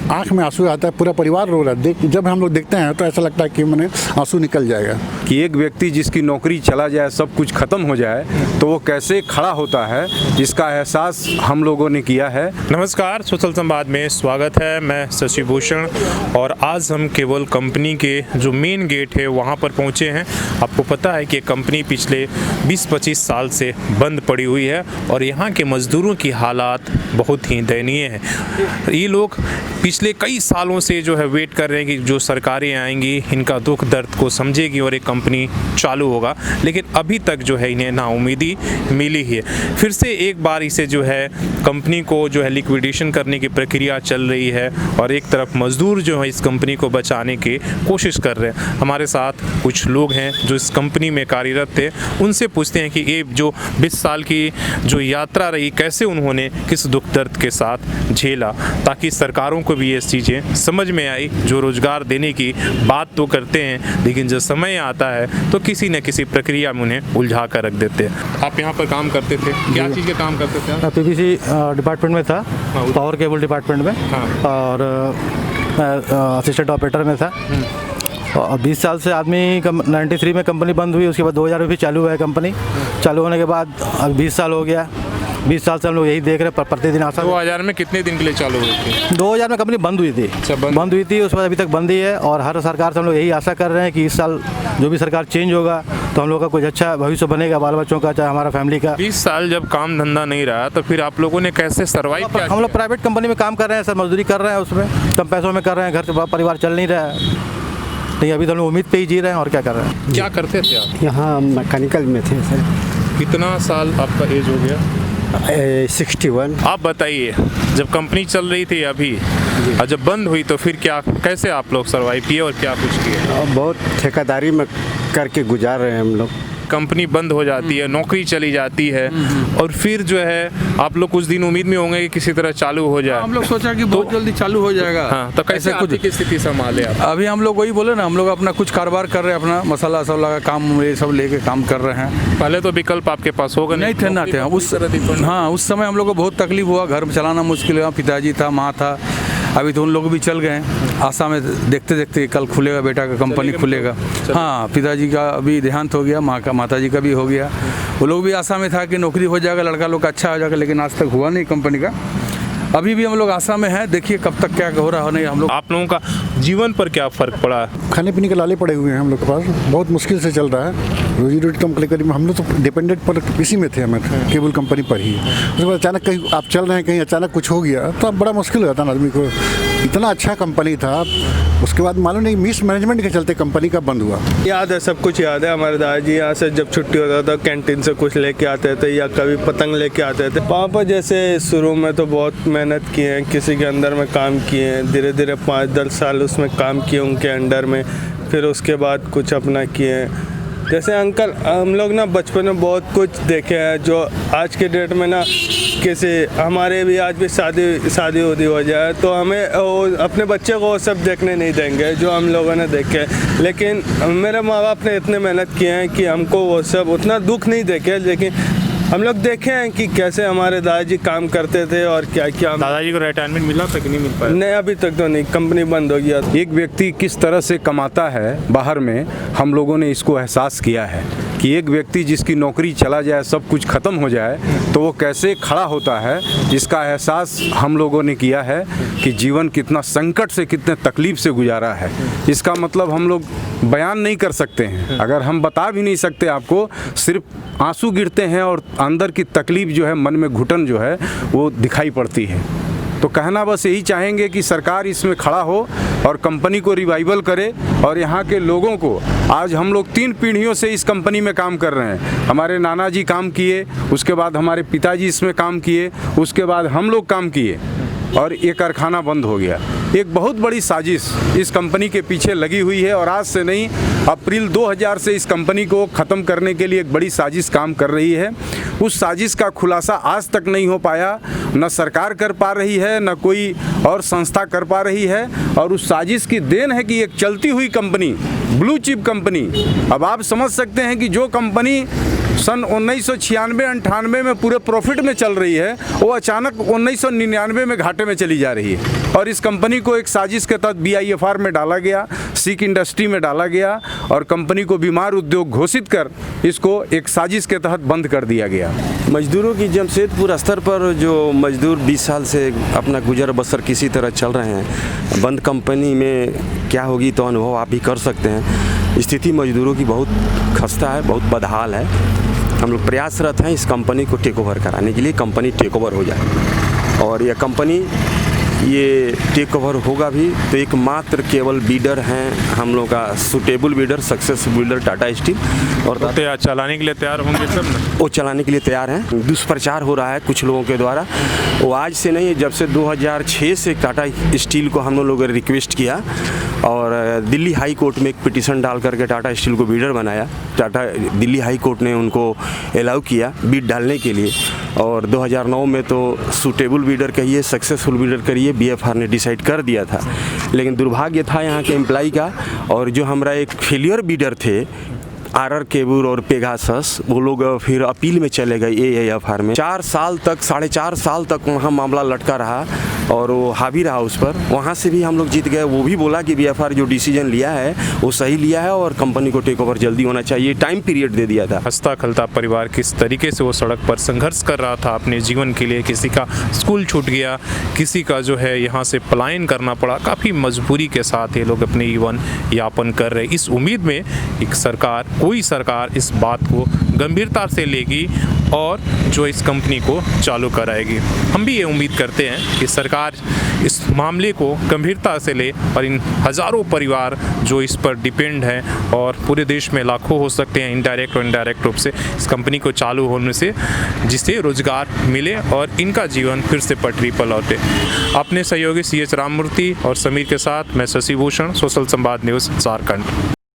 आंख में आंसू आता है, पूरा परिवार रो रहा है। जब हम लोग देखते हैं तो ऐसा लगता है कि मैंने आंसू निकल जाएगा। कि एक व्यक्ति जिसकी नौकरी चला जाए, सब कुछ खत्म हो जाए, तो वो कैसे खड़ा होता है, इसका एहसास हम लोगों ने किया है। नमस्कार, सोशल संवाद में स्वागत है। मैं शशि भूषण और आज हम केबल कंपनी के जो मेन गेट है वहाँ पर पहुँचे हैं। आपको पता है कि कंपनी पिछले 20-25 साल से बंद पड़ी हुई है और यहाँ के मजदूरों की हालात बहुत ही दयनीय है। ये लोग पिछले कई सालों से जो है वेट कर रहे हैं कि जो सरकारें आएंगी, इनका दुख दर्द को समझेगी और एक कंपनी चालू होगा, लेकिन अभी तक जो है इन्हें नाउमीदी मिली है। फिर से एक बार इसे जो है कंपनी को जो है लिक्विडेशन करने की प्रक्रिया चल रही है और एक तरफ मजदूर जो है इस कंपनी को बचाने की कोशिश कर रहे हैं। हमारे साथ कुछ लोग हैं जो इस कंपनी में कार्यरत थे, उनसे पूछते हैं कि ये जो 20 साल की जो यात्रा रही, कैसे उन्होंने किस दुख दर्द के साथ झेला, ताकि सरकारों को भी ये चीज़ें समझ में आई। जो रोजगार देने की बात तो करते हैं, लेकिन जब समय आता है तो किसी न किसी प्रक्रिया में उन्हें उलझा कर रख देते हैं। आप यहाँ पर काम करते थे, क्या चीज़ के काम करते थे? पीपीसी डिपार्टमेंट में था, पावर केबल डिपार्टमेंट में। और असिस्टेंट ऑपरेटर में था। और 20 साल से आदमी 93 में कंपनी बंद हुई, उसके बाद 2000 में भी चालू हुआ है कंपनी। चालू होने के बाद अब 20 साल हो गया। 20 साल से हम लोग यही देख रहे हैं, प्रतिदिन आशा। 2000 में कितने दिन के लिए चालू हुई थी? 2000 में कंपनी बंद हुई थी। बंद हुई थी, उसके बाद अभी तक बंद ही है। और हर सरकार से हम लोग यही आशा कर रहे हैं कि इस साल जो भी सरकार चेंज होगा तो हम लोग का कुछ अच्छा भविष्य बनेगा, बाल बच्चों का, चाहे हमारा फैमिली का। 20 साल जब काम धंधा नहीं रहा तो फिर आप लोगों ने कैसे सर्वाइव किया? हम लोग प्राइवेट कंपनी में काम कर रहे हैं सर, मजदूरी कर रहे हैं, उसमें कम पैसों में कर रहे हैं, घर से परिवार चल नहीं रहा है। नहीं, अभी तो हम लोग उम्मीद पे ही जी रहे हैं और क्या कर रहे हैं। क्या करते थे आप? यहाँ मैकेनिकल में थे सर। कितना साल आपका एज हो गया? 61। आप बताइए, जब कंपनी चल रही थी अभी और जब बंद हुई तो फिर क्या, कैसे आप लोग सर्वाइव किए और क्या कुछ किए? बहुत ठेकेदारी में करके गुजार रहे हैं हम लोग। कंपनी बंद हो जाती है, नौकरी चली जाती है और फिर जो है आप लोग कुछ दिन उम्मीद में होंगे कि किसी तरह चालू हो जाए। हम लोग सोचा कि बहुत जल्दी चालू हो जाएगा। हाँ, तो कैसे आर्थिक स्थिति संभाले आप? अभी हम लोग वही बोले ना, हम लोग अपना कुछ कारोबार कर रहे हैं, अपना मसाला वसाला का काम ये सब लेके काम कर रहे हैं। पहले तो विकल्प आपके पास होगा नहीं थे ना थे उस समय हम लोग को बहुत तकलीफ हुआ, घर चलाना मुश्किल हुआ, पिताजी था, माँ था। अभी तो उन लोग भी चल गए। आशा में देखते देखते कल खुलेगा, बेटा का कंपनी खुलेगा। हाँ, पिताजी का अभी देहांत हो गया, माताजी का भी हो गया। वो लोग भी आशा में था कि नौकरी हो जाएगा, लड़का लोग का अच्छा हो जाएगा, लेकिन आज तक हुआ नहीं कंपनी का। अभी भी हम लोग आशा में हैं, देखिए कब तक क्या हो रहा है। नहीं, हम लोग आप लोगों का जीवन पर क्या फ़र्क पड़ा? खाने पीने के लाले पड़े हुए हैं हम लोग के पास, बहुत मुश्किल से चल रहा है। रोजी रोटी कम करीब हम लोग तो डिपेंडेंट पर इसी में थे, हमें केबल कंपनी पर ही। उसके बाद अचानक कहीं आप चल रहे हैं, कहीं अचानक कुछ हो गया तो अब बड़ा मुश्किल हो जाता ना आदमी को। इतना अच्छा कंपनी था, उसके बाद मालूम नहीं मिस मैनेजमेंट के चलते कंपनी का बंद हुआ। याद है, सब कुछ याद है। हमारे दादाजी यहाँ से जब छुट्टी होता था कैंटीन से कुछ लेके आते थे या कभी पतंग लेके आते थे। पापा जैसे शुरू में तो बहुत मेहनत किए हैं, किसी के अंदर में काम किए हैं, धीरे धीरे 5-10 साल उसमें काम किए उनके अंडर में, फिर उसके बाद कुछ अपना किए हैं। जैसे अंकल, हम लोग ना बचपन में बहुत कुछ देखे हैं जो आज के डेट में ना किसी हमारे भी आज भी शादी उदी हो जाए तो हमें अपने बच्चे को वो सब देखने नहीं देंगे जो हम लोगों ने देखे। लेकिन मेरे माँ बाप ने इतने मेहनत किए हैं कि हमको वो सब उतना दुख नहीं देखे, लेकिन हम लोग देखे हैं कि कैसे हमारे दादाजी काम करते थे और क्या क्या। दादाजी को रिटायरमेंट मिला था कि नहीं मिल पाया? नहीं, अभी तक तो नहीं, कंपनी बंद हो गया। एक व्यक्ति किस तरह से कमाता है बाहर में, हम लोगों ने इसको एहसास किया है कि एक व्यक्ति जिसकी नौकरी चला जाए, सब कुछ खत्म हो जाए, तो वो कैसे खड़ा होता है, इसका एहसास हम लोगों ने किया है कि जीवन कितना संकट से, कितने तकलीफ से गुजारा है। इसका मतलब हम लोग बयान नहीं कर सकते हैं, अगर हम बता भी नहीं सकते आपको, सिर्फ आंसू गिरते हैं और अंदर की तकलीफ जो है, मन में घुटन जो है वो दिखाई पड़ती है। तो कहना बस यही चाहेंगे कि सरकार इसमें खड़ा हो और कंपनी को रिवाइवल करे और यहाँ के लोगों को, आज हम लोग 3 पीढ़ियों से इस कंपनी में काम कर रहे हैं। हमारे नाना जी काम किए, उसके बाद हमारे पिताजी इसमें काम किए, उसके बाद हम लोग काम किए और ये कारखाना बंद हो गया। एक बहुत बड़ी साजिश इस कंपनी के पीछे लगी हुई है और आज से नहीं, अप्रैल 2000 से इस कंपनी को ख़त्म करने के लिए एक बड़ी साजिश काम कर रही है। उस साजिश का खुलासा आज तक नहीं हो पाया, न सरकार कर पा रही है, न कोई और संस्था कर पा रही है। और उस साजिश की देन है कि एक चलती हुई कंपनी, ब्लू चिप कंपनी, अब आप समझ सकते हैं कि जो कंपनी सन 1996-98 में पूरे प्रॉफिट में चल रही है, वो अचानक 1999 में घाटे में चली जा रही है। और इस कंपनी को एक साजिश के तहत BIFR में डाला गया, सिक इंडस्ट्री में डाला गया और कंपनी को बीमार उद्योग घोषित कर इसको एक साजिश के तहत बंद कर दिया गया। मजदूरों की जमशेदपुर स्तर पर जो मजदूर 20 साल से अपना गुजर बसर किसी तरह चल रहे हैं, बंद कंपनी में क्या होगी तो अनुभव आप भी कर सकते हैं। स्थिति मजदूरों की बहुत खस्ता है, बहुत बदहाल है। हम लोग प्रयासरत हैं इस कंपनी को टेक ओवर कराने के लिए, कंपनी टेक ओवर हो जाए। और यह कंपनी ये टेक ओवर होगा भी तो एकमात्र केवल बीडर हैं हम लोग का, suitable bidder, successful bidder Tata steel. और तो चलाने के लिए तैयार होंगे सब ना? वो चलाने के लिए तैयार हैं। दुष्प्रचार हो रहा है कुछ लोगों के द्वारा, वो आज से नहीं, जब से 2006 से टाटा स्टील को हम लोगों ने रिक्वेस्ट किया और दिल्ली हाई कोर्ट में एक पिटीशन डाल करके टाटा स्टील को बीडर बनाया। दिल्ली हाई कोर्ट ने उनको अलाउ किया बीड डालने के लिए। और 2009 में तो सूटेबल बीडर कहिए, सक्सेसफुल बीडर करिए, BIFR ने डिसाइड कर दिया था। लेकिन दुर्भाग्य था यहाँ के एम्प्लॉय का, और जो हमारा एक फेलियर बीडर थे RR केबुल और पेगासस, वो लोग फिर अपील में चले गए AIFR में। 4 साल तक, 4.5 साल तक वहाँ मामला लटका रहा और वो हावी रहा उस पर। वहाँ से भी हम लोग जीत गए। वो भी बोला कि BIFR जो डिसीजन लिया है वो सही लिया है और कंपनी को टेक ओवर जल्दी होना चाहिए, टाइम पीरियड दे दिया था। हंसता खलता परिवार किस तरीके से वो सड़क पर संघर्ष कर रहा था अपने जीवन के लिए। किसी का स्कूल छूट गया, किसी का जो है यहाँ से पलायन करना पड़ा। काफ़ी मजबूरी के साथ ये लोग अपने जीवन यापन कर रहे। इस उम्मीद में एक सरकार, कोई सरकार इस बात को गंभीरता से लेगी और जो इस कंपनी को चालू कराएगी। हम भी ये उम्मीद करते हैं कि सरकार इस मामले को गंभीरता से ले और इन हज़ारों परिवार जो इस पर डिपेंड हैं, और पूरे देश में लाखों हो सकते हैं इनडायरेक्ट और इनडायरेक्ट रूप से, इस कंपनी को चालू होने से जिससे रोजगार मिले और इनका जीवन फिर से पटरी पर लौटे। अपने सहयोगी CH राममूर्ति और समीर के साथ मैं शशि भूषण, सोशल संवाद न्यूज़ झारखंड।